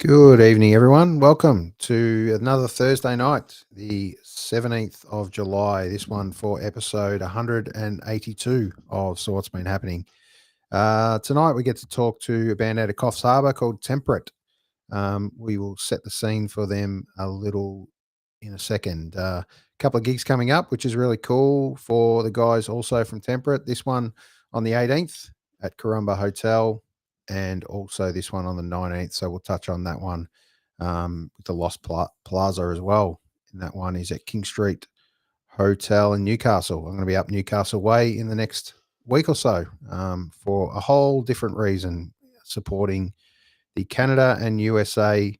Good evening, everyone. Welcome to another Thursday night, the 17th of July. This one for episode 182 of So What's Been Happening. Tonight, we get to talk to a band out of Coffs Harbour called Temperate. We will set the scene for them a little in a second. A couple of gigs coming up, which is really cool for the guys also from Temperate. This one on the 18th at Corumba Hotel, and also this one on the 19th. So we'll touch on that one with the Lost Plaza as well. And that one is at King Street Hotel in Newcastle. I'm going to be up Newcastle way in the next week or so for a whole different reason, supporting the Canada and USA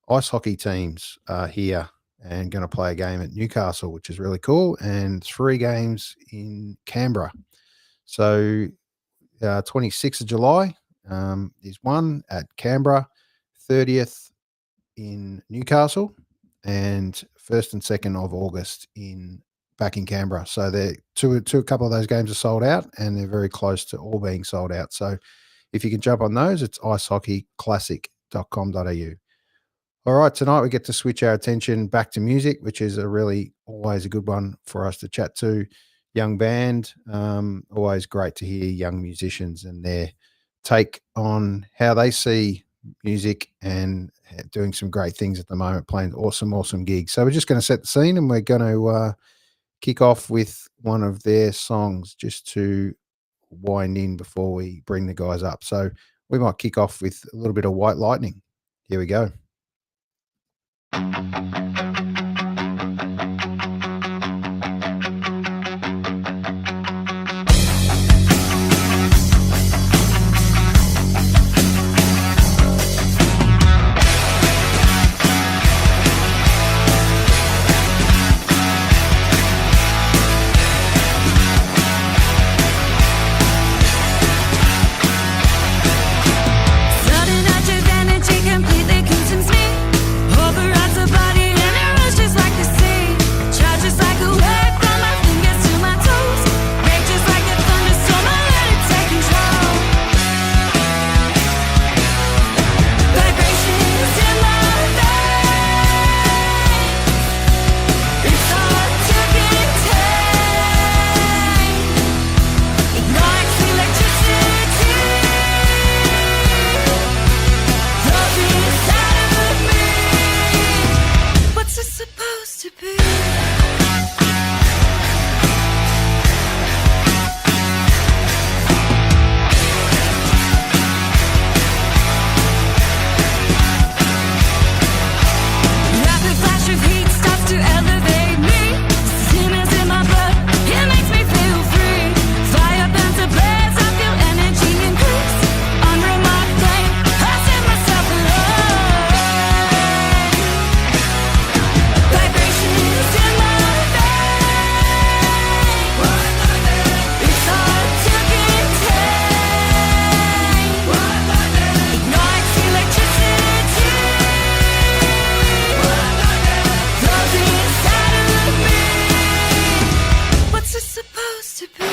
ice hockey teams here, and going to play a game at Newcastle, which is really cool, and 3 games in Canberra. So 26th of July is one at Canberra, 30th in Newcastle, and 1st and 2nd of August back in Canberra. So a couple of those games are sold out, and they're very close to all being sold out. So if you can jump on those, it's icehockeyclassic.com.au. All right, tonight we get to switch our attention back to music, which is always a good one for us to chat to. Young band, always great to hear young musicians and their take on how they see music, and doing some great things at the moment, playing awesome gigs. So we're just going to set the scene, and we're going to kick off with one of their songs just to wind in before we bring the guys up. So we might kick off with a little bit of White Lightning. Here we go. Sudden urge of energy completely consumes me. Overrides the body and it runs just like the sea. Charges like a wave from my fingers to my toes. Rages like a thunderstorm, I let it take control. Vibrations in my veins. It's hard to contain. Ignites electricity. Love inside of me. What's it supposed to be? Rapid flash of heat starts to elevate me. Simmers in my blood, it makes me feel free. Fire burns a blaze, I feel energy increase. Unremarked flame, I set myself alight. Vibrations in my veins. It's hard to contain. Ignites electricity. Love inside of me. What's it supposed to be?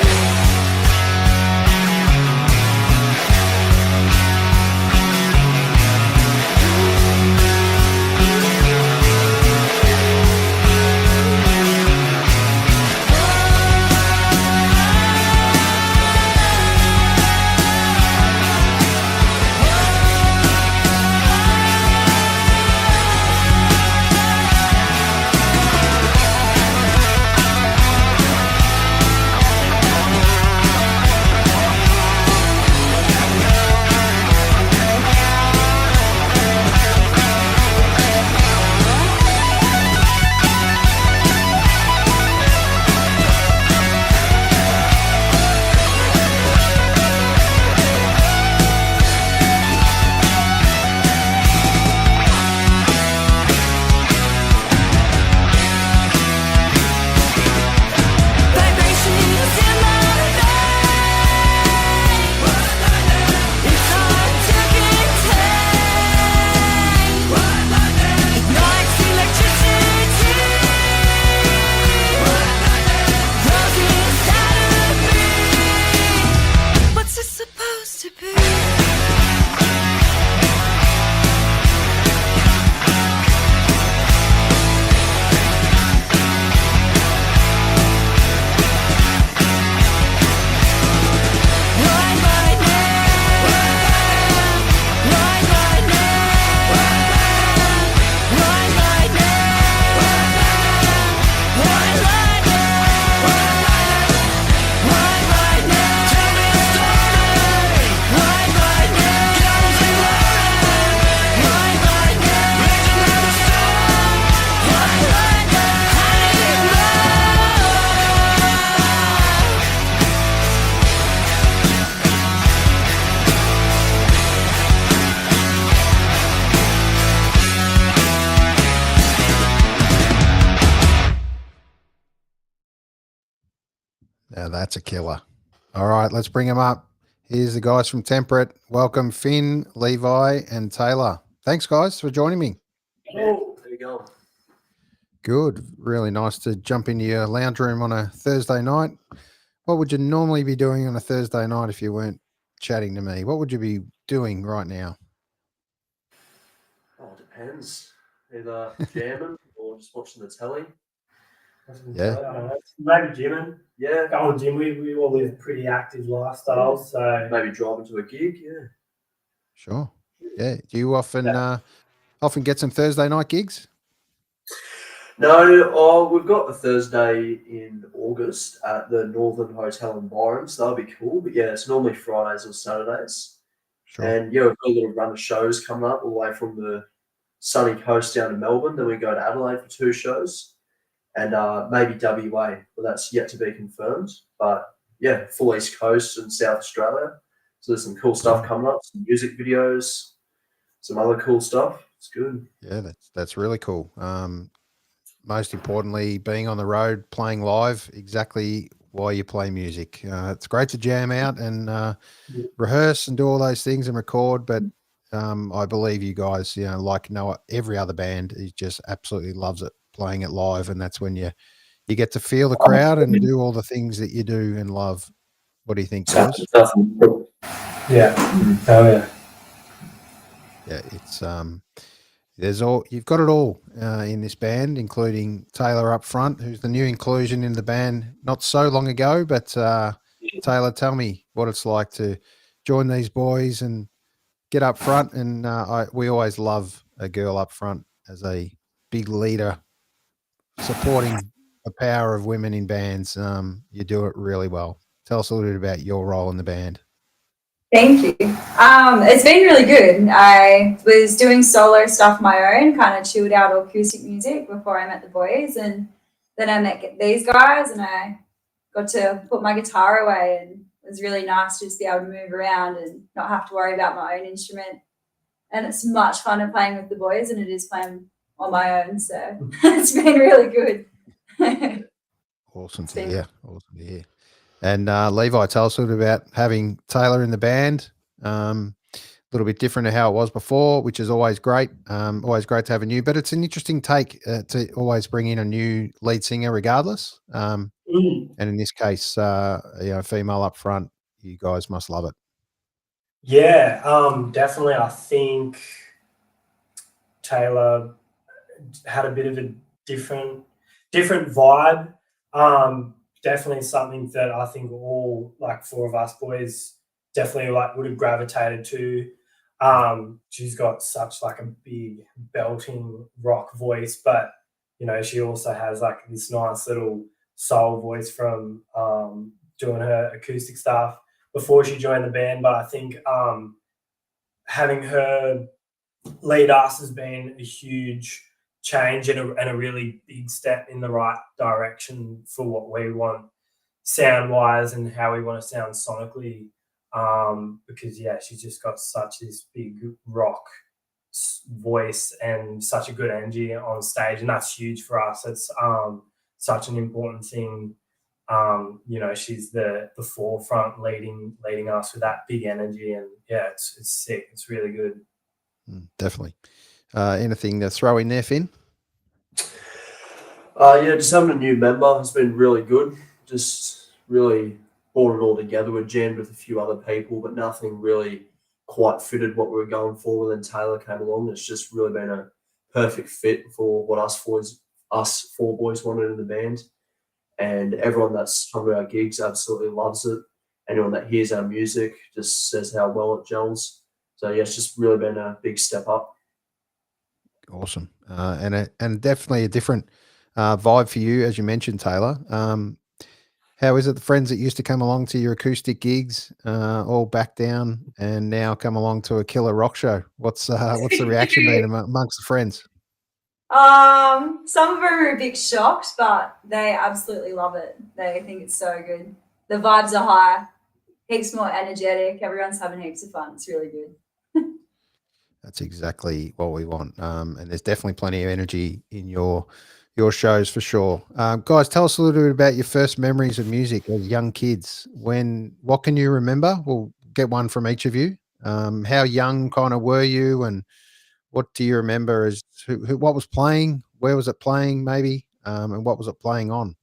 that's a killer. All right, let's bring them up. Here's the guys from Temperate. Welcome, Finn, Levi, and Taylor. Thanks, guys, for joining me. Oh, there you go. Good. Really nice to jump into your lounge room on a Thursday night. What would you normally be doing on a Thursday night if you weren't chatting to me? What would you be doing right now? Oh, it depends. Either jamming or just watching the telly. Yeah. I don't know. Maybe gymming. Yeah, Going gym. We all live pretty active lifestyles, so maybe driving to a gig. Yeah. Sure. Yeah. Do you often get some Thursday night gigs? No, we've got a Thursday in August at the Northern Hotel in Byron, so that'll be cool. But yeah, it's normally Fridays or Saturdays. Sure. And yeah, we've got a little run of shows coming up all the way from the sunny coast down to Melbourne. Then we go to Adelaide for 2 shows. And maybe WA, but that's yet to be confirmed. But yeah, full East Coast and South Australia. So there's some cool stuff coming up, some music videos, some other cool stuff. It's good. Yeah, that's really cool. Most importantly, being on the road, playing live, exactly why you play music. It's great to jam out and rehearse and do all those things and record, but I believe you guys, like every other band, he just absolutely loves it, playing it live, and that's when you get to feel the crowd and do all the things that you do and love. What do you think, guys? yeah. Oh yeah. Yeah, it's you've got it all in this band, including Taylor up front, who's the new inclusion in the band not so long ago. But Taylor, tell me what it's like to join these boys and get up front. And we always love a girl up front as a big leader, supporting the power of women in bands. You do it really well. Tell us a little bit about your role in the band. Thank you. It's been really good. I was doing solo stuff my own, kind of chilled out acoustic music before I met the boys, and then I met these guys and I got to put my guitar away, and it was really nice to just be able to move around and not have to worry about my own instrument. And it's much funner playing with the boys than it is playing on my own, so it's been really good. Awesome to hear. Awesome to hear. And Levi, tell us a little bit about having Taylor in the band. A little bit different to how it was before, which is always great. Always great to have a new, but it's an interesting take to always bring in a new lead singer regardless. And in this case, female up front, you guys must love it. Yeah, definitely. I think Taylor had a bit of a different vibe. Definitely something that I think all 4 of us boys definitely would have gravitated to. She's got such a big belting rock voice, but she also has this nice little soul voice from doing her acoustic stuff before she joined the band. But I think having her lead us has been a huge change and a really big step in the right direction for what we want sound wise and how we want to sound sonically, because she's just got such this big rock voice and such a good energy on stage, and that's huge for us. It's such an important thing. She's the forefront leading us with that big energy, and it's sick. It's really good. Definitely. Anything to throw in there, Finn? Just having a new member has been really good. Just really brought it all together. We jammed with a few other people, but nothing really quite fitted what we were going for. When Taylor came along, it's just really been a perfect fit for what us 4 boys wanted in the band. And everyone that's come to our gigs absolutely loves it. Anyone that hears our music just says how well it gels. So it's just really been a big step up. Awesome. And definitely a different vibe for you, as you mentioned, Taylor. How is it the friends that used to come along to your acoustic gigs all back down and now come along to a killer rock show? What's the reaction been amongst the friends? Some of them are a bit shocked, but they absolutely love it. They think it's so good. The vibes are high, heaps more energetic. Everyone's having heaps of fun. It's really good. That's exactly what we want. And there's definitely plenty of energy in your your shows for sure. Guys, tell us a little bit about your first memories of music as young kids. What can you remember? We'll get one from each of you. How young kind of were you, and what do you remember as what was playing? Where was it playing, maybe? And what was it playing on?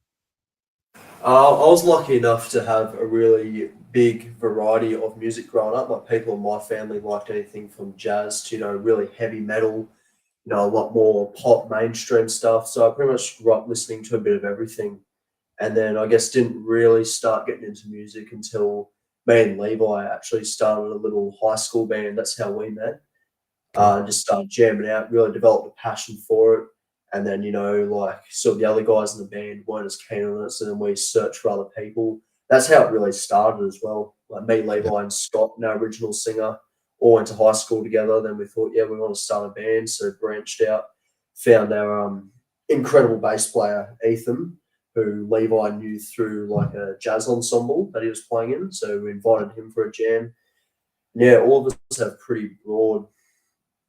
I was lucky enough to have a really big variety of music growing up. Like people in my family liked anything from jazz to, really heavy metal, a lot more pop mainstream stuff. So I pretty much grew up listening to a bit of everything. And then I guess didn't really start getting into music until me and Levi actually started a little high school band. That's how we met. Just started jamming out, really developed a passion for it. And then, sort of the other guys in the band weren't as keen on it. So then we searched for other people. That's how it really started as well. Like me, Levi, and Scott, our original singer, all went to high school together. Then we thought, we want to start a band. So branched out, found our incredible bass player, Ethan, who Levi knew through like a jazz ensemble that he was playing in. So we invited him for a jam. Yeah, all of us have pretty broad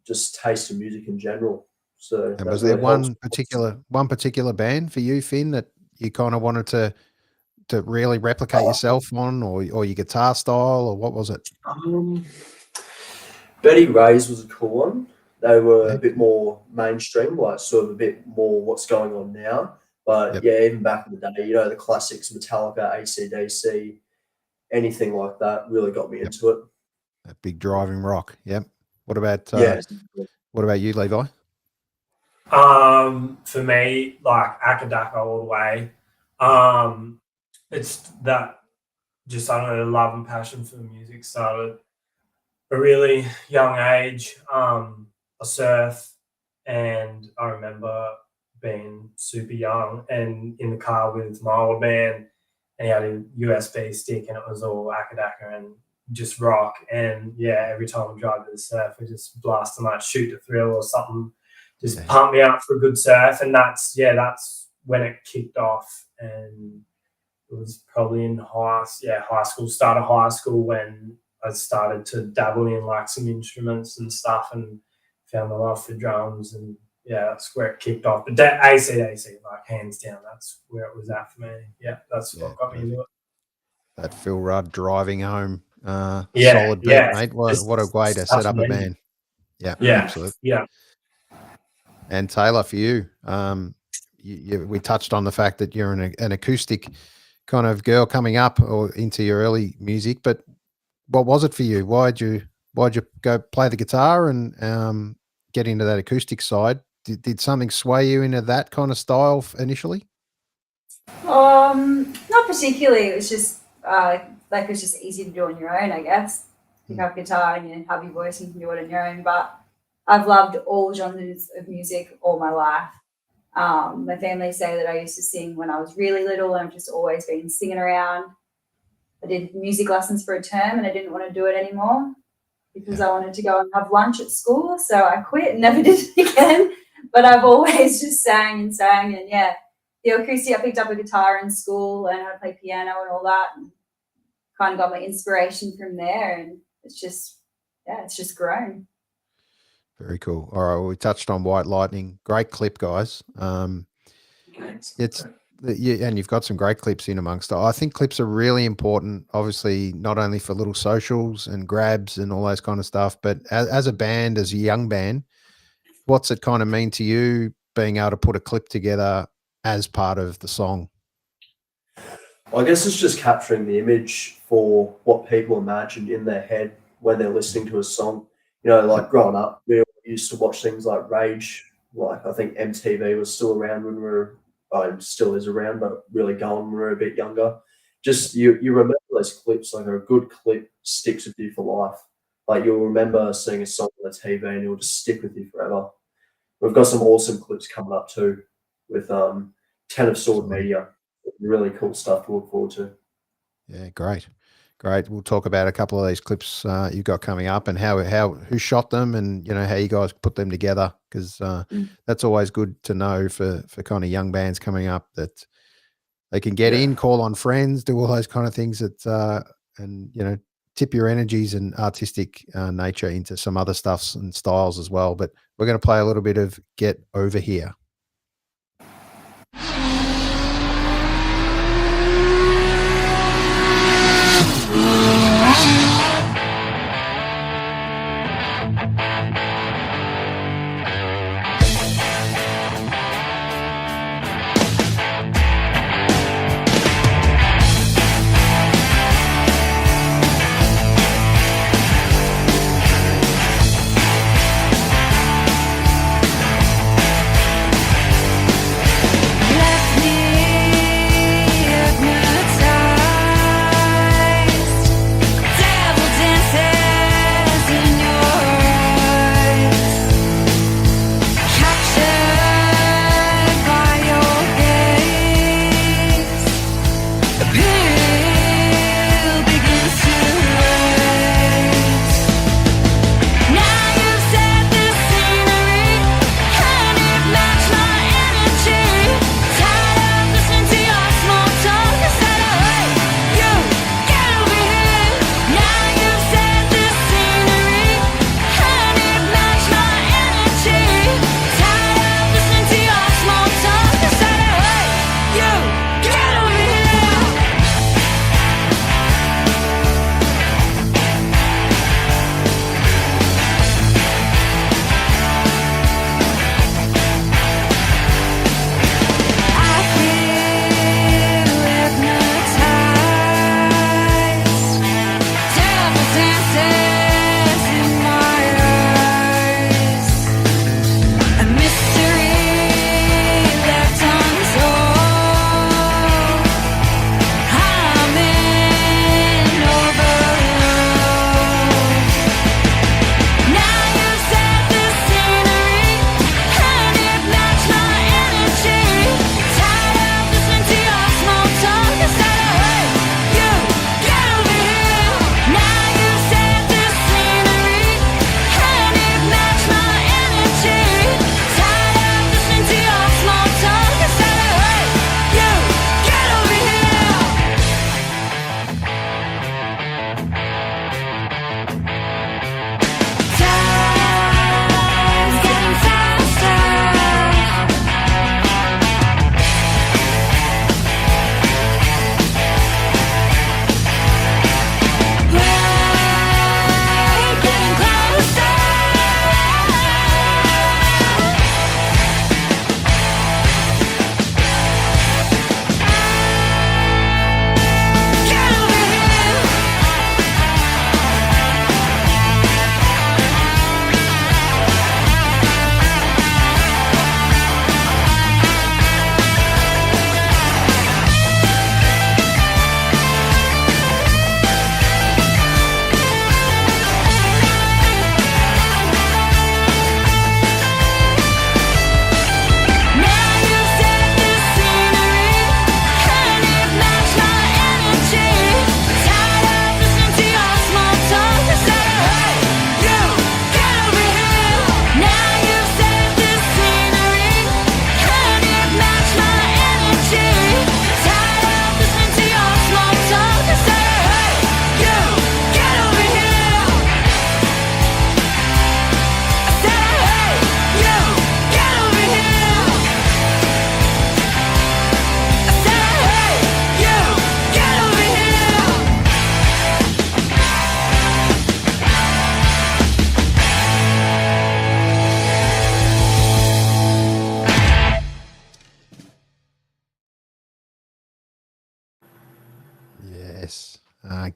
just taste of music in general. So And was there one particular band for you, Finn, that you kind of wanted to really replicate yourself on, or your guitar style, or what was it? Betty Ray's was a cool one. They were a bit more mainstream, like sort of a bit more what's going on now. But even back in the day, the classics, Metallica, AC/DC, anything like that really got me into it. That big driving rock. Yep. What about you, Levi? For me, like Akadaka all the way. It's that just, I don't know, love and passion for the music started a really young age. I surf, and I remember being super young and in the car with my old man, and he had a USB stick and it was all Akadaka and just rock. And every time I drive to the surf, I just blast them like Shoot to Thrill or something, just pump me up for a good surf. And that's when it kicked off. And it was probably in high school, start of high school, when I started to dabble in like some instruments and stuff and found my love for drums. And that's where it kicked off. But that AC/DC, like hands down, that's where it was at for me. Yeah, that's what got me into it. That Phil Rudd driving home, solid beat, mate. What a way to set up a band. Yeah, absolutely. Yeah. And Taylor, for you, we touched on the fact that you're an acoustic kind of girl coming up or into your early music, but what was it for you? Why'd you go play the guitar and get into that acoustic side? Did something sway you into that kind of style initially? Not particularly. It was just it was just easy to do on your own, I guess. Pick up guitar and you have your voice and you can do it on your own. But I've loved all genres of music all my life. My family say that I used to sing when I was really little, and I've just always been singing around. I did music lessons for a term and I didn't want to do it anymore because I wanted to go and have lunch at school. So I quit and never did it again. But I've always just sang. And the acoustic, I picked up a guitar in school, learned how to play piano and all that, and kind of got my inspiration from there. And it's just grown. Very cool. All right, well, we touched on White Lightning. Great clip, guys. And you've got some great clips in amongst it. I think clips are really important, obviously, not only for little socials and grabs and all those kind of stuff, but as a band, as a young band, what's it kind of mean to you being able to put a clip together as part of the song? I guess it's just capturing the image for what people imagine in their head when they're listening to a song. Like growing up, we used to watch things like Rage. Like I think MTV was still around when we were, still is around, but really going when we were a bit younger. Just you remember those clips, like a good clip sticks with you for life. Like you'll remember seeing a song on the TV and it'll just stick with you forever. We've got some awesome clips coming up too with Ten of Sword Media. Really cool stuff to look forward to. Yeah, great. We'll talk about a couple of these clips you've got coming up and who shot them and how you guys put them together, because that's always good to know for kind of young bands coming up, that they can get in, call on friends, do all those kind of things that and tip your energies and artistic nature into some other stuffs and styles as well. But we're going to play a little bit of Get Over Here.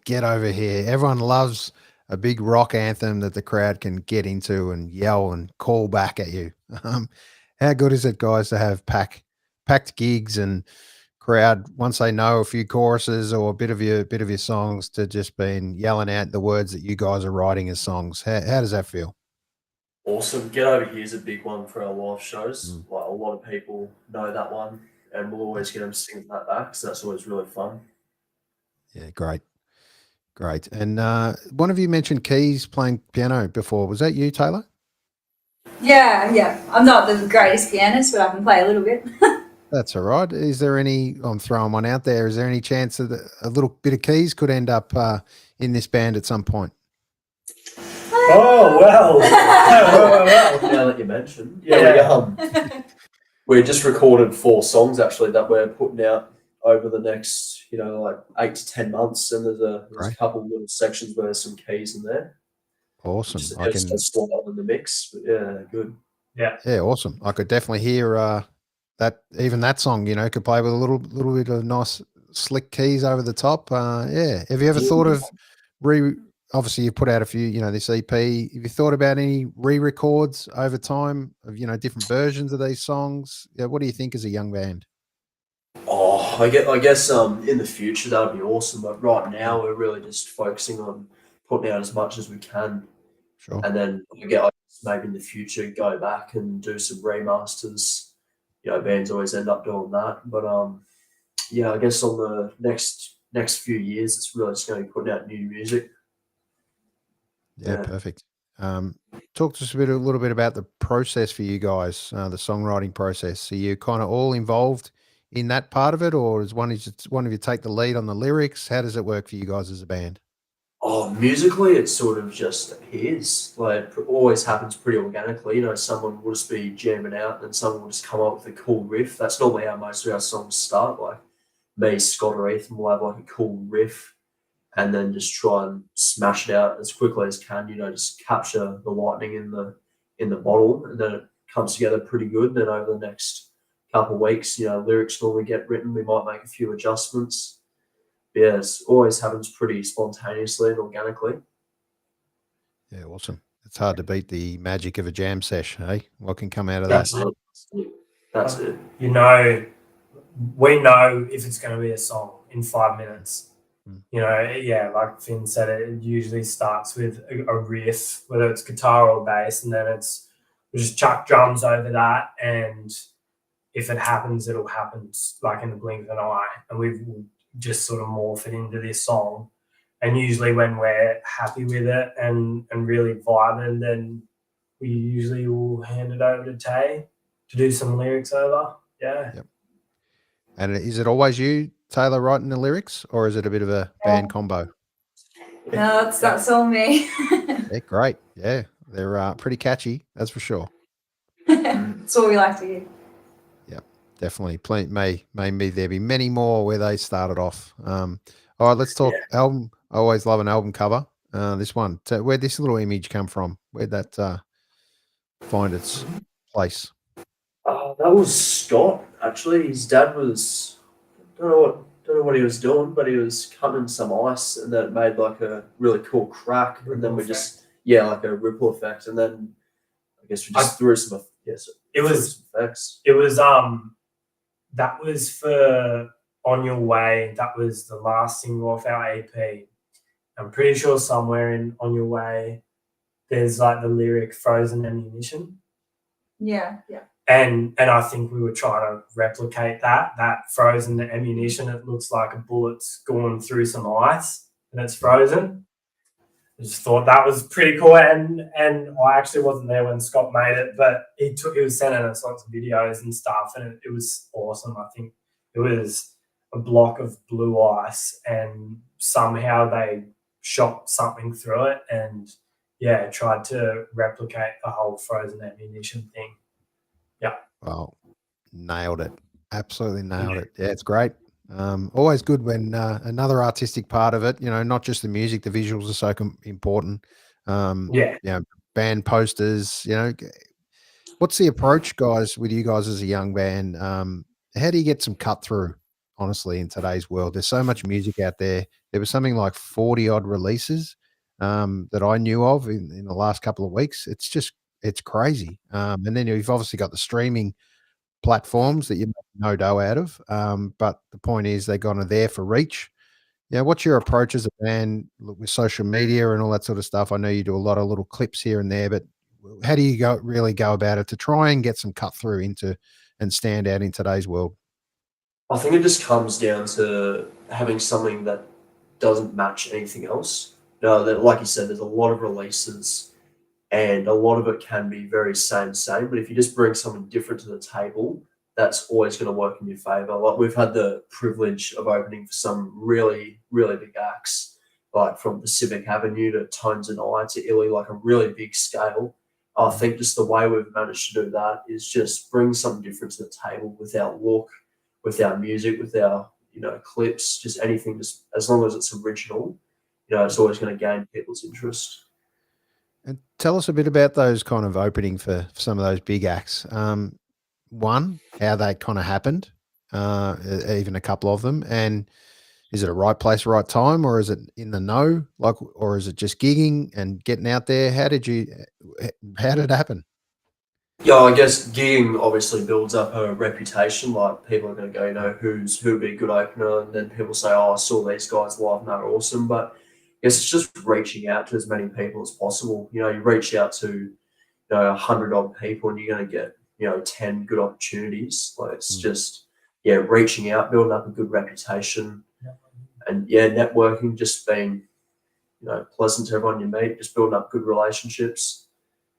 Get over here. Everyone loves a big rock anthem that the crowd can get into and yell and call back at you. How good is it, guys, to have packed gigs and crowd once they know a few choruses or a bit of your songs to just been yelling out the words that you guys are writing as songs? How does that feel? Awesome. Get Over Here is a big one for our live shows. Mm. Like a lot of people know that one, and we'll always get them singing that back. So that's always really fun. Yeah, great. And one of you mentioned keys playing piano before. Was that you, Taylor? Yeah. I'm not the greatest pianist, but I can play a little bit. That's all right. Is there any? I'm throwing one out there. Is there any chance that a little bit of keys could end up in this band at some point? Oh well. Now that you mentioned, Yeah. we just recorded 4 songs actually that we're putting out over the next, like 8 to 10 months, and there's a Right. couple of little sections where there's some keys in there. Awesome. Just a slot in the mix, but yeah, good. Yeah, awesome. I could definitely hear that song. Could play with a little bit of nice slick keys over the top. Yeah. Have you ever thought of obviously you've put out a few, this EP. Have you thought about any re-records over time of, different versions of these songs? Yeah, what do you think as a young band? Oh, I guess in the future that would be awesome, but right now we're really just focusing on putting out as much as we can, Sure. and then I guess maybe in the future go back and do some remasters. Bands always end up doing that, but yeah, I guess on the next few years, it's really just going to be putting out new music. Yeah, perfect. Talk to us a little bit about the process for you guys, the songwriting process. Are you kind of all involved in that part of it, or does one of you take the lead on the lyrics? How does it work for you guys as a band? Oh, musically, it sort of just appears. Like, it always happens pretty organically. Someone will just be jamming out, and someone will just come up with a cool riff. That's normally how most of our songs start. Like, me, Scott, or Ethan will have like a cool riff, and then just try and smash it out as quickly as can. Just capture the lightning in the bottle, and then it comes together pretty good. And then over the next couple of weeks, lyrics normally get written. We might make a few adjustments. Yeah, it always happens pretty spontaneously and organically. Yeah, awesome. It's hard to beat the magic of a jam sesh, hey? What can come out of that? That's it. We know if it's going to be a song in 5 minutes. Like Finn said, it usually starts with a riff, whether it's guitar or bass, and then we just chuck drums over that, and if it happens, it'll happen like in the blink of an eye, and we've just sort of morph it into this song. And usually when we're happy with it and really vibing, then we usually will hand it over to Tay to do some lyrics over. Yeah. Yep. And is it always you, Taylor, writing the lyrics, or is it a bit of a band combo? No, that's all me. Yeah, great. Yeah, they're pretty catchy, that's for sure. That's what we like to hear. Definitely. May there be many more where they started off. All right, let's talk album. I always love an album cover. This one, where'd this little image come from? Where'd that find its place? That was Scott. Actually, his dad was don't know what he was doing, but he was cutting some ice, and then it made like a really cool crack, and then we just like a ripple effect, and then I guess we just threw some effects. It was that was for On Your Way. That was the last single off our EP. I'm pretty sure somewhere in On Your Way there's like the lyric "Frozen Ammunition." Yeah. And I think we were trying to replicate that frozen ammunition. It looks like a bullet's going through some ice and it's frozen. I just thought that was pretty cool, and I actually wasn't there when Scott made it, but he was sending us lots of videos and stuff, and it was awesome. I think it was a block of blue ice, and somehow they shot something through it, and tried to replicate the whole frozen ammunition thing. Yeah. Well, nailed it. Absolutely nailed it. Yeah, it's great. Always good when another artistic part of it, not just the music, the visuals are so important. Band posters, what's the approach, guys, with you guys as a young band? How do you get some cut through honestly, in today's world. There's so much music out there. There was something like 40 odd releases that I knew of in the last couple of weeks. It's crazy. And then you've obviously got the streaming platforms that you make no dough out of. But the point is they're kind of there for reach. Yeah, what's your approach as a band with social media and all that sort of stuff? I know you do a lot of little clips here and there, but how do you really go about it to try and get some cut through into and stand out in today's world? I think it just comes down to having something that doesn't match anything else. That, like you said, there's a lot of releases and a lot of it can be very same, but if you just bring something different to the table, that's always going to work in your favor. Like we've had the privilege of opening for some really, really big acts, like from Pacific Avenue to Tones and I to Illy, like a really big scale. I think just the way we've managed to do that is just bring something different to the table with our look, with our music, with our, clips, just anything, just as long as it's original, it's always going to gain people's interest. And tell us a bit about those kind of opening for some of those big acts. One, how they kind of happened, even a couple of them, and is it a right place, right time, or is it in the know, or is it just gigging and getting out there? How did it happen? Yeah, I guess gigging obviously builds up a reputation. Like people are going to go, who'd be a good opener, and then people say, "Oh, I saw these guys live and they're awesome." But I guess it's just reaching out to as many people as possible. You reach out to 100 odd people, and you're going to get 10 good opportunities. Like it's just reaching out, building up a good reputation, and networking, just being pleasant to everyone you meet, just building up good relationships.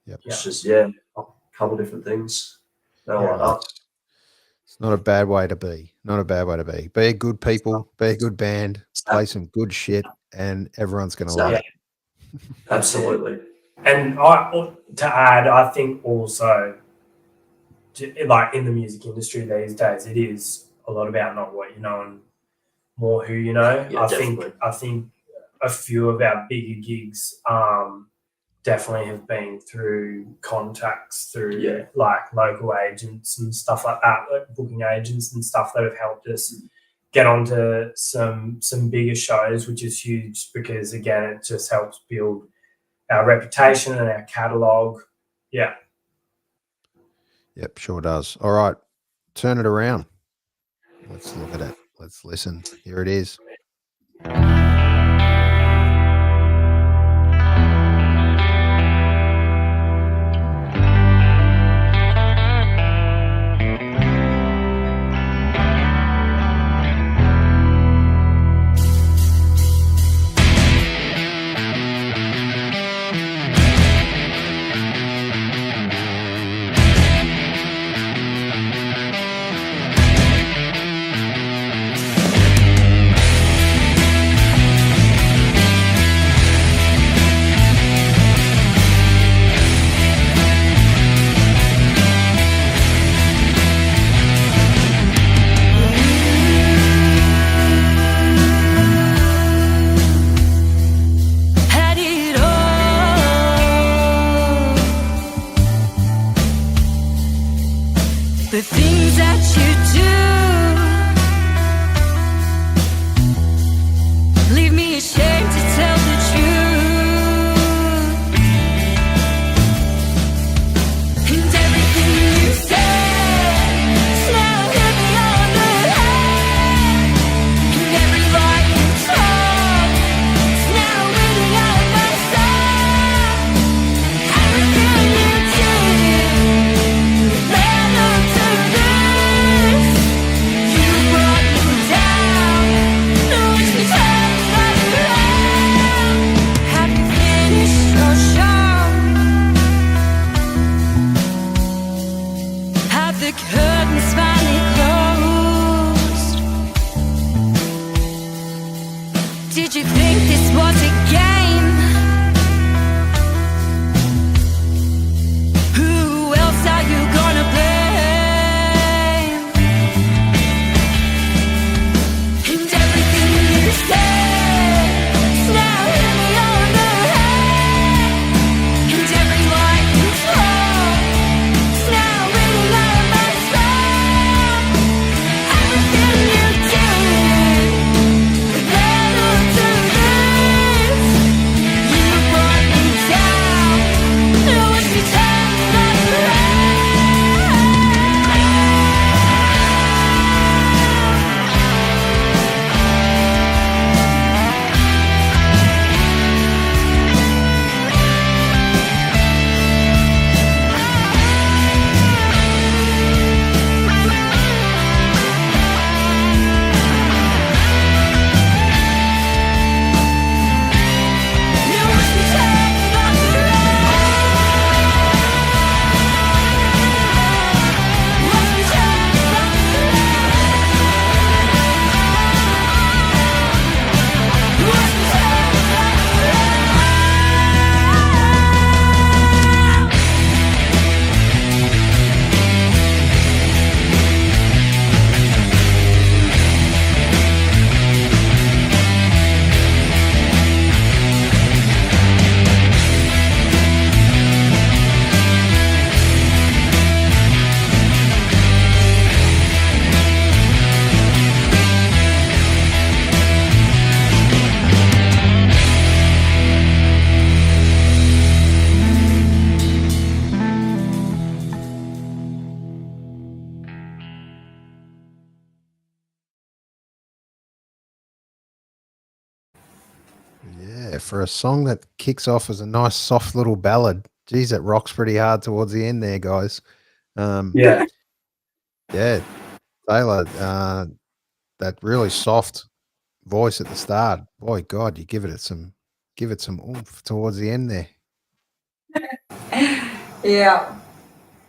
It's just a couple of different things that all add up. It's not a bad way to be. Not a bad way to be. Be a good people, be a good band, play some good shit, and everyone's going to love it. Absolutely. And to add, I think also, like in the music industry these days, it is a lot about not what you know and more who you know. Yeah, I think a few of our bigger gigs definitely have been through contacts through like local agents and stuff like that, like booking agents and stuff that have helped us get onto some bigger shows, which is huge because again it just helps build our reputation and our catalogue. Yep, sure does. All right, turn it around. Let's look at it. Let's listen. Here it is. Had it all. The things that you do leave me ashamed to tell the truth. And everything you said now hit me on the head. And every lie you told is now written on my side. Everything you did led up to this. Yeah, for a song that kicks off as a nice, soft little ballad, geez, it rocks pretty hard towards the end there, guys. Yeah. Yeah, Taylor, that really soft voice at the start. Boy, God, you give it some oomph towards the end there. Yeah.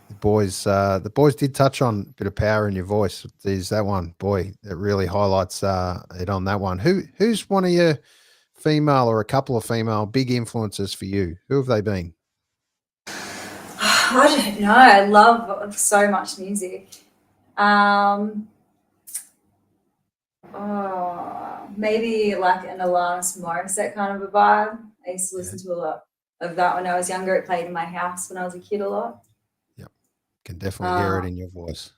The boys did touch on a bit of power in your voice. There's that one, boy, that really highlights it on that one. Who's one of your female or a couple of female big influences for you? Who have they been? I don't know. I love so much music. Maybe like an Alanis Morissette kind of a vibe. I used to listen to a lot of that when I was younger. It played in my house when I was a kid a lot. Yep, can definitely hear it in your voice.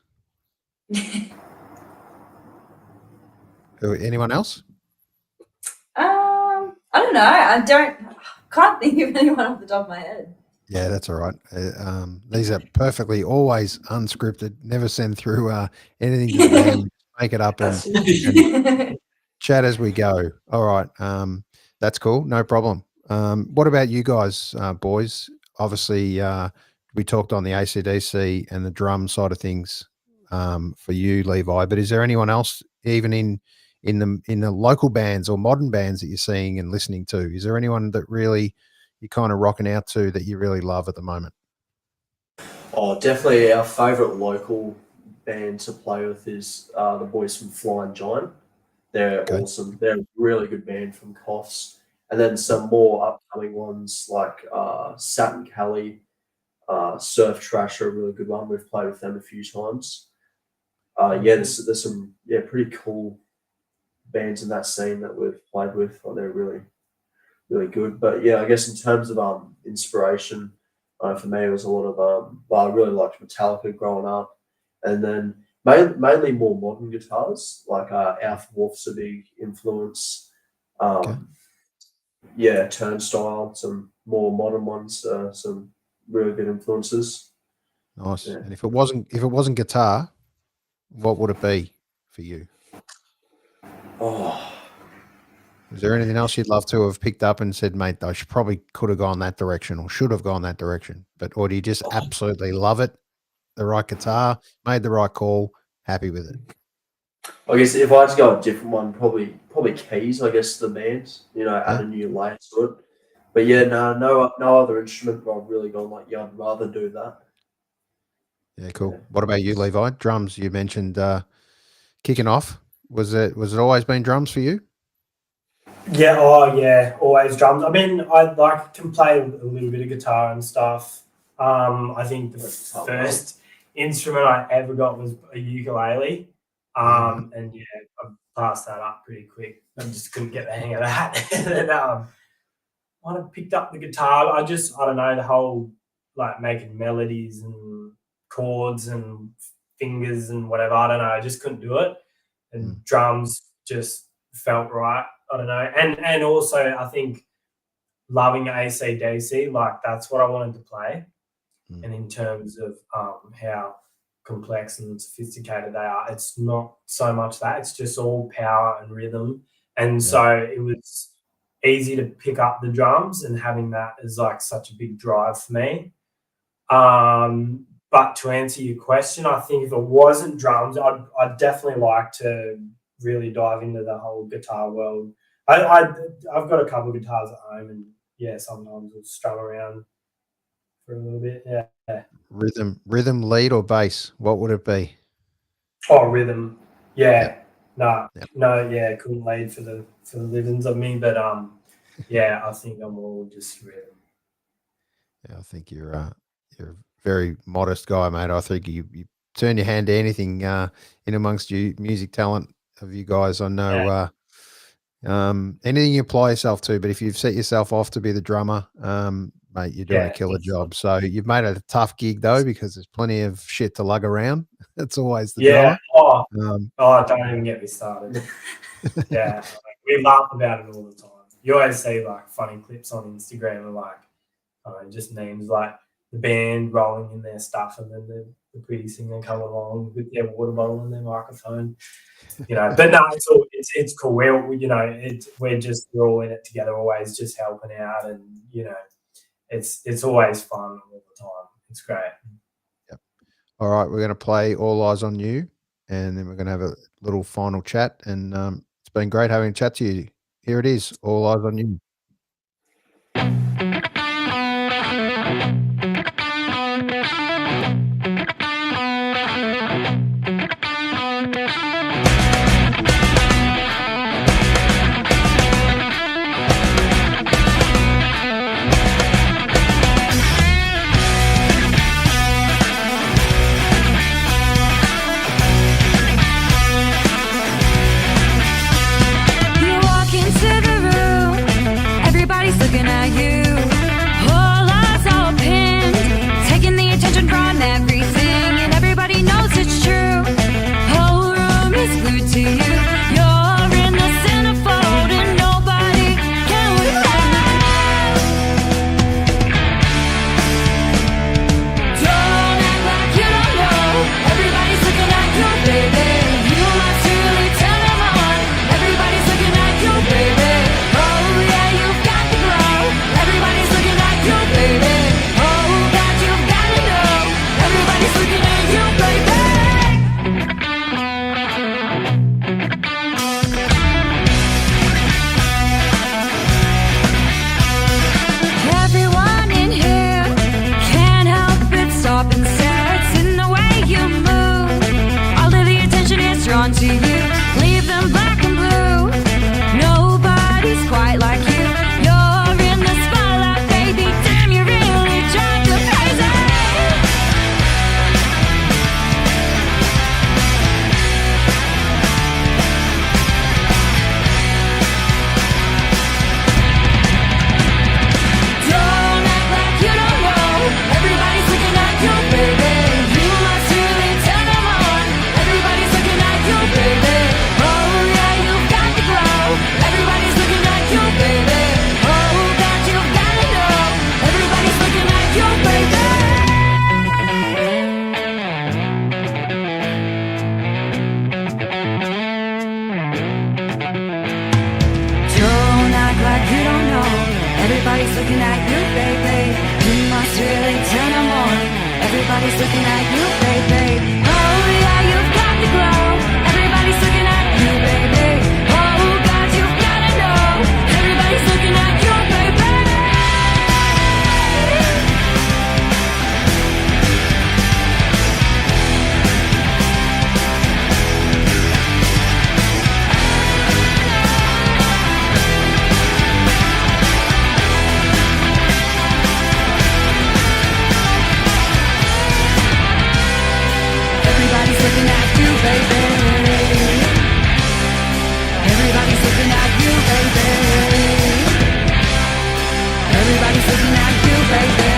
Anyone else? I don't know. Can't think of anyone off the top of my head. Yeah, that's all right. These are perfectly always unscripted. Never send through anything to the band. Make it up and chat as we go. All right. That's cool. No problem. What about you guys, boys? Obviously, we talked on the AC/DC and the drum side of things for you, Levi. But is there anyone else, even in the local bands or modern bands that you're seeing and listening to? Is there anyone that really you're kind of rocking out to that you really love at the moment? Oh, definitely our favourite local band to play with is the boys from Flying Giant. They're awesome. They're a really good band from Coffs. And then some more upcoming ones like Satin Kelly, Surf Trash are a really good one. We've played with them a few times. There's some pretty cool bands in that scene that we've played with. They're really, really good. But yeah, I guess in terms of inspiration, for me it was a lot of I really liked Metallica growing up, and then mainly more modern guitars like Alf Wolf's a big influence. Turnstile, some more modern ones, some really good influences. Nice. Yeah. And if it wasn't guitar, what would it be for you? Oh, Is there anything else you'd love to have picked up and said, mate, I could have gone that direction or should have gone that direction? Or do you just absolutely love it? The right guitar, made the right call, happy with it. I guess if I had to go a different one, probably keys. I guess the band, add a new layer to it. But yeah, no other instrument. But I've really gone like, yeah, I'd rather do that. Yeah, cool. Yeah. What about you, Levi? Drums. You mentioned kicking off. Was it always been drums for you? Yeah, always drums. I mean, can play a little bit of guitar and stuff. I think the first instrument I ever got was a ukulele. And yeah, I passed that up pretty quick. I just couldn't get the hang of that. And then I have picked up the guitar. I don't know, the whole like making melodies and chords and fingers and whatever. I don't know. I just couldn't do it. And drums just felt right. I don't know. And also I think loving AC/DC, like that's what I wanted to play. And in terms of how complex and sophisticated they are, it's not so much that, it's just all power and rhythm. And so it was easy to pick up the drums, and having that is like such a big drive for me. But to answer your question, I think if it wasn't drums, I'd definitely like to really dive into the whole guitar world. I've got a couple of guitars at home, and yeah, sometimes we'll strum around for a little bit. Yeah. Rhythm, lead or bass? What would it be? Oh, rhythm. Yeah. No, couldn't lead for the livings of me, but yeah, I think I'm all just rhythm. Yeah, I think you're a very modest guy, mate. I think you turn your hand to anything in amongst you music talent of you guys. I know anything you apply yourself to, but if you've set yourself off to be the drummer, mate, you're doing a killer job. So you've made it a tough gig though, because there's plenty of shit to lug around. That's always the drummer. Don't even get me started. Yeah, we laugh about it all the time. You always see like funny clips on Instagram and like just memes like band rolling in their stuff, and then the pretty singer come along with their water bottle and their microphone. But no, it's cool. We're all in it together, always just helping out, and it's always fun all the time. It's great. Yep. All right, we're going to play All Eyes on You, and then we're going to have a little final chat. And it's been great having a chat to you. Here it is, All Eyes on You. You walk into the room, everybody's looking at you. All eyes all pinned, taking the attention from everything, and everybody knows it's true. Whole room is glued to you. You're in the centerfold, and nobody can look back. Don't act like you don't know. Everybody's looking at you, baby. You must really turn them on. Everybody's looking at you, baby. Oh yeah, you've got to grow. Everybody's looking at you, baby. Oh God, you've got to know. Everybody's looking at you, baby. Everyone in here can't help but stop and stare. It's in the way you move. All of the attention is drawn to you. Leave them black and blue. Nobody's quite like you. You're in the spotlight, baby. Damn, you really drive me crazy. Don't act like you don't know. Everybody's looking at you, baby. You must really turn them on. Everybody's looking at you, baby. Oh yeah, you've got to grow. Everybody's looking at you, baby. Oh God, you've got to know. Everybody's looking at you, baby. Don't act like you don't know. Everybody's looking at you, baby. You must really turn them on. Everybody's looking at you, baby. Oh yeah, you've got to grow. Everybody's looking at you, baby. Oh God, you've got to know. Everybody's looking at you, baby. Everybody's looking at you, baby. Everybody's looking at you, baby. Everybody's looking at you, baby.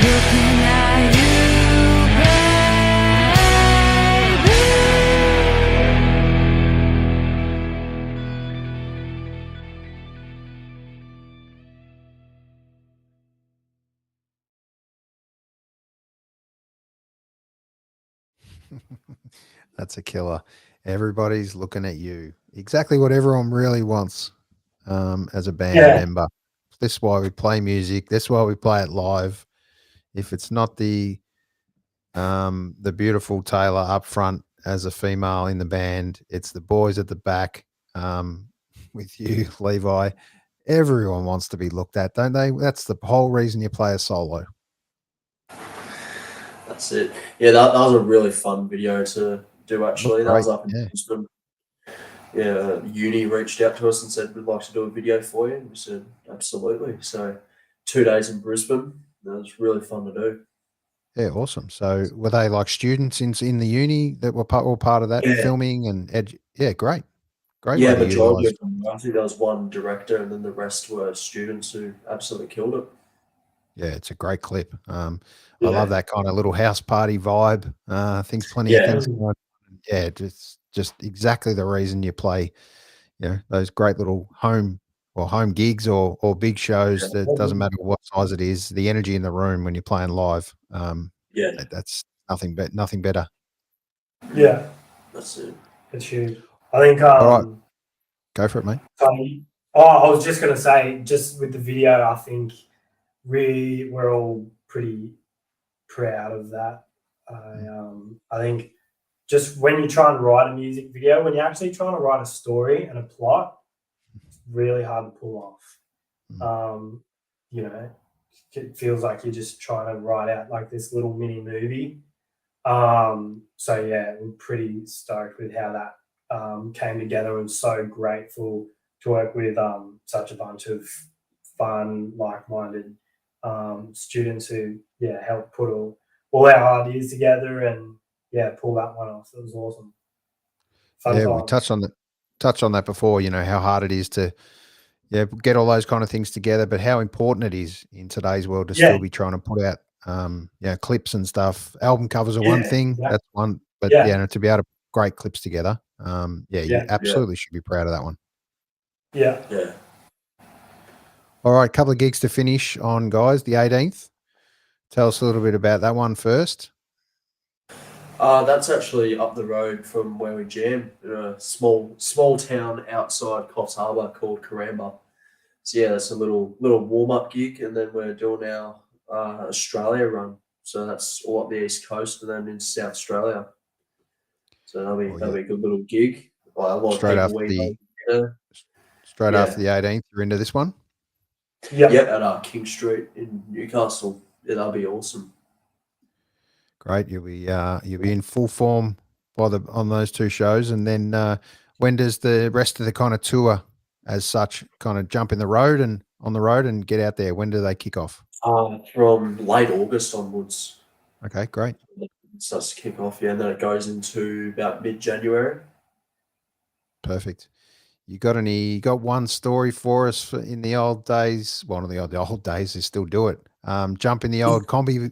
Looking at you, That's a killer. Everybody's looking at you. Exactly what everyone really wants as a band Yeah. member. This is why we play music. This is why we play it live. If it's not the beautiful Taylor up front as a female in the band, it's the boys at the back with you, Levi. Everyone wants to be looked at, don't they? That's the whole reason you play a solo. That's it. Yeah, that was a really fun video to do, actually. That was great, up in yeah. Brisbane. Yeah, uni reached out to us and said, we'd like to do a video for you. And we said, absolutely. So 2 days in Brisbane. That was really fun to do. Yeah, awesome. So were they like students in the uni that were all part of that Yeah. filming and yeah, great. Great Yeah, way to majority utilise. of them. I think there was one director and then the rest were students who absolutely killed it. Yeah, it's a great clip. I Yeah. love that kind of little house party vibe. I think plenty of Yeah. things going on. Yeah, just exactly the reason you play, those great little home or home gigs or big shows, Yeah. that doesn't matter what size it is, the energy in the room when you're playing live, Yeah, that's nothing better. Yeah, that's it. it's huge. I think. All right. Go for it, mate. I was just gonna say, just with the video, I think we're all pretty proud of that. I think just when you try and write a music video, when you're actually trying to write a story and a plot, it's really hard to pull off. You know, it feels like you're just trying to write out like this little mini movie. So yeah, we're pretty stoked with how that came together, and so grateful to work with such a bunch of fun, like-minded students who helped put all our ideas together and pull that one off. It was awesome. Fun We time. touched on that before, you know, how hard it is to get all those kind of things together, but how important it is in today's world to still be trying to put out clips and stuff. Album covers are one thing, that's one, but to be able to put great clips together, you absolutely should be proud of that one. Yeah. All right, couple of gigs to finish on, guys. The 18th. Tell us a little bit about that one first. That's actually up the road from where we jam, in a small town outside Coffs Harbour called Karamba. So yeah, that's a little warm up gig, and then we're doing our Australia run. So that's all up the east coast, and then in South Australia. So that'll be a good little gig. Straight after the 18th, you're into this one. Yeah, at King Street in Newcastle. Yeah, that'll be awesome. Great, you'll be in full form on those two shows, and then when does the rest of the kind of tour, as such, kind of jump on the road and get out there? When do they kick off? From late August onwards. Okay, great. It starts to kick off, and then it goes into about mid-January. Perfect. You got one story for us in the old days? Well, not the old days, they still do it. Jump in the old combi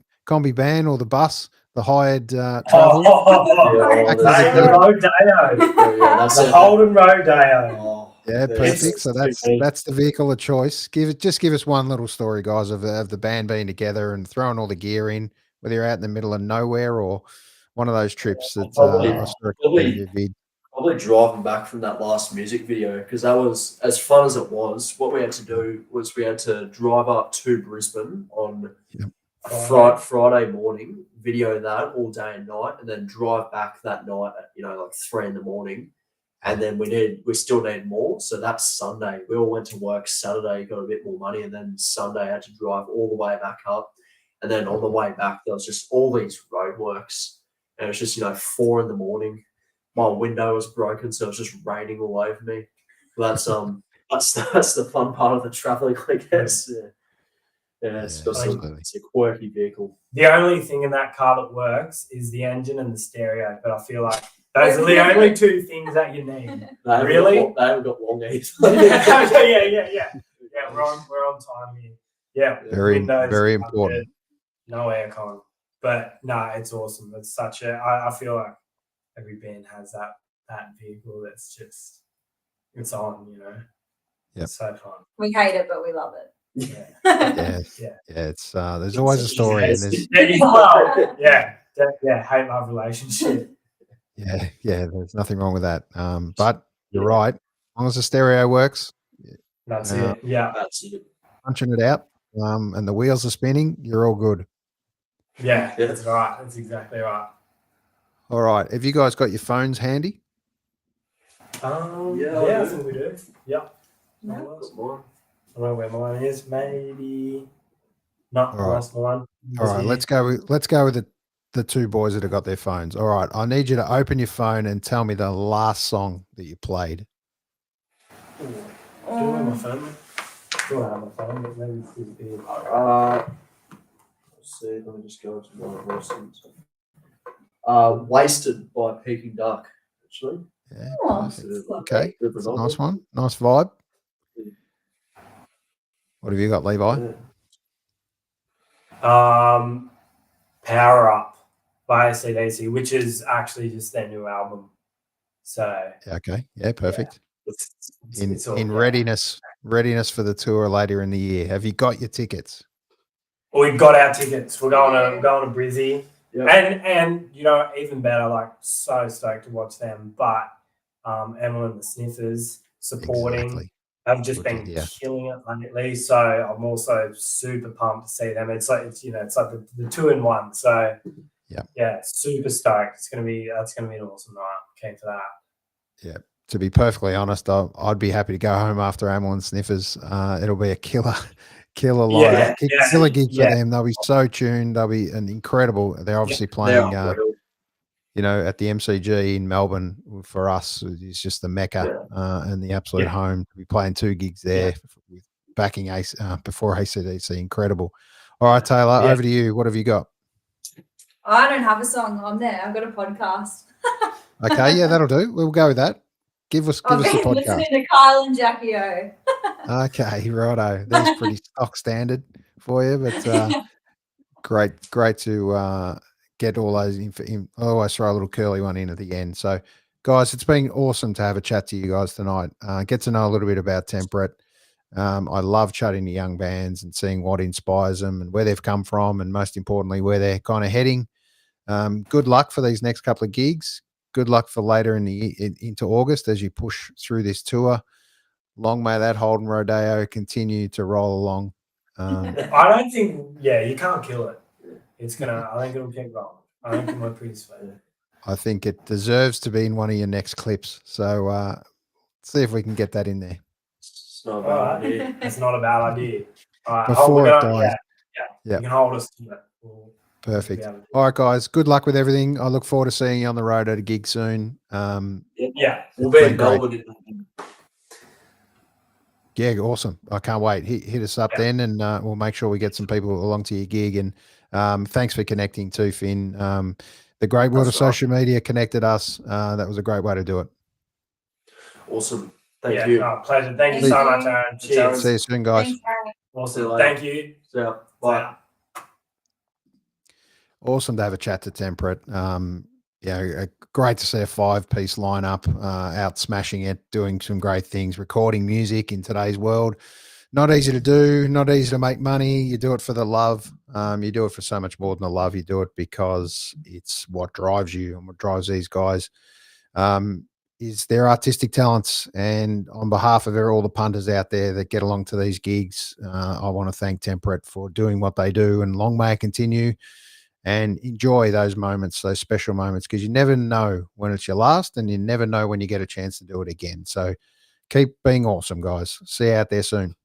van or the bus, the hired travel. The Rodeo. The Holden Rodeo. Yeah, perfect. So that's the vehicle of choice. Just give us one little story, guys, of the band being together and throwing all the gear in, whether you're out in the middle of nowhere or one of those trips that I saw a couple of your vid. Probably driving back from that last music video, because that was, as fun as it was, what we had to do was we had to drive up to Brisbane on Friday morning, video that all day and night, and then drive back that night at like 3 a.m. And then we still need more. So that's Sunday. We all went to work Saturday, got a bit more money, and then Sunday had to drive all the way back up. And then on the way back, there was just all these roadworks, and it was just 4 a.m. My window was broken, so it was just raining all over me. That's the fun part of the traveling, I guess. It's a quirky vehicle. The only thing in that car that works is the engine and the stereo, but I feel like those are the only two things that you need. They haven't got long either. Yeah. We're on time here. Yeah, very important. No aircon, but no, it's awesome. It's such I feel like every band has that vehicle that's just it's on, It's so fun. We hate it, but we love it. It's there's always a story. Hate love relationship. There's nothing wrong with that. But you're right. As long as the stereo works, that's it. Yeah, that's it. Punching it out, and the wheels are spinning, you're all good. Yeah, that's right. That's exactly right. All right. Have you guys got your phones handy? I think we do. Yeah. No. I don't know where mine is. Maybe not. All right. Last one. All right. Let's go with the two boys that have got their phones. All right. I need you to open your phone and tell me the last song that you played. Do I have my phone? Do I have my phone? But maybe it's disappeared. Let's see. Let me just go to my lessons. Wasted by Peking Duck, actually. Yeah. Oh, okay. That's a nice one. Nice vibe. What have you got, Levi? Power Up by AC/DC, which is actually just their new album. So okay. Yeah, perfect. It's In readiness readiness for the tour later in the year. Have you got your tickets? We've got our tickets. We're going to Brizzy. Yep. And you know, even better, like so stoked to watch them. But Emma and the Sniffers supporting Exactly. have just Good to been hear. killing it lately. So I'm also super pumped to see them. It's like it's like the 2-in-1. So yeah, super stoked. That's gonna be an awesome night. Keen for that. Yeah. To be perfectly honest, I'd be happy to go home after Amel and Sniffers. It'll be a killer lineup. Killer gig for them. They'll be so tuned. They'll be an incredible. They're obviously playing, you know, at the MCG in Melbourne for us. It's just the mecca and the absolute home. To be playing 2 gigs there with backing before ACDC. Incredible. All right, Taylor, over to you. What have you got? I don't have a song on there. I've got a podcast. Okay, yeah, that'll do. We'll go with that. Give us the podcast. Listening to Kyle and Jackie O. Okay, righto. There's pretty stock standard for you, but great to get all those. I always throw a little curly one in at the end. So, guys, it's been awesome to have a chat to you guys tonight. Get to know a little bit about Temperate. I love chatting to young bands and seeing what inspires them and where they've come from, and most importantly, where they're kind of heading. Good luck for these next couple of gigs. Good luck for later into August as you push through this tour. Long may that Holden Rodeo continue to roll along. I don't think, you can't kill it. It's gonna. I think it'll keep rolling. I think it might pretty sweet. I think it deserves to be in one of your next clips. So see if we can get that in there. It's not a bad idea. It's not a bad idea. All right, Before it dies. You can hold us to it. Perfect. All right, guys. Good luck with everything. I look forward to seeing you on the road at a gig soon. We'll be in Melbourne. Yeah, awesome. I can't wait. Hit us up then, and we'll make sure we get some people along to your gig. And thanks for connecting too, Finn. The great world of social media connected us. That was a great way to do it. Awesome. Thank you. Pleasure. Thank you so much, Aaron. Cheers. See you soon, guys. Thanks, Aaron. Awesome. Thank you. Yeah. Bye. Awesome to have a chat to Temperate. Great to see a 5-piece lineup out smashing it, doing some great things, recording music in today's world. Not easy to do, not easy to make money. You do it for the love. You do it for so much more than the love. You do it because it's what drives you and what drives these guys is their artistic talents. And on behalf of all the punters out there that get along to these gigs, I want to thank Temperate for doing what they do, and long may it continue. And enjoy those moments, those special moments, because you never know when it's your last, and you never know when you get a chance to do it again. So keep being awesome, guys. See you out there soon.